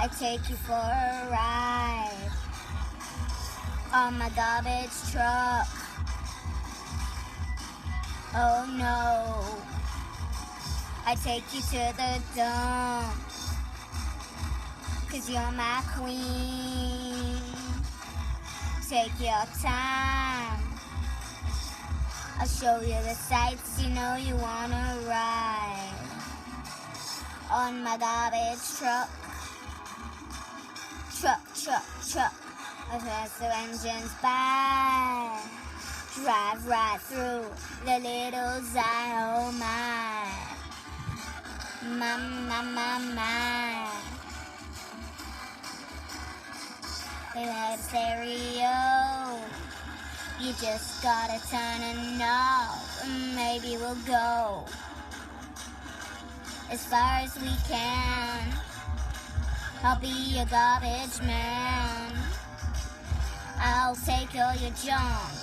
I take you for a ride on my garbage truck. Oh no, I take you to the dump, 'cause you're my queen. Take your time, I'll show you the sights you know you wanna ride on my garbage truck. Truck, as the engines by, drive right through the little eye. Oh my, my. We have a stereo, you just gotta turn a knob, and maybe we'll go as far as we can. I'll be your garbage man. I'll take all your junk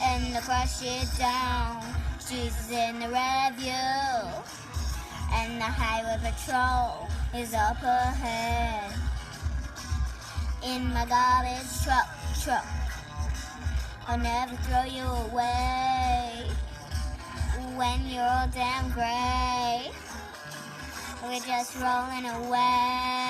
and I'll crush it down. Jesus in the review, and the highway patrol is up ahead. In my garbage truck, I'll never throw you away when you're all damn gray. We're just rolling away.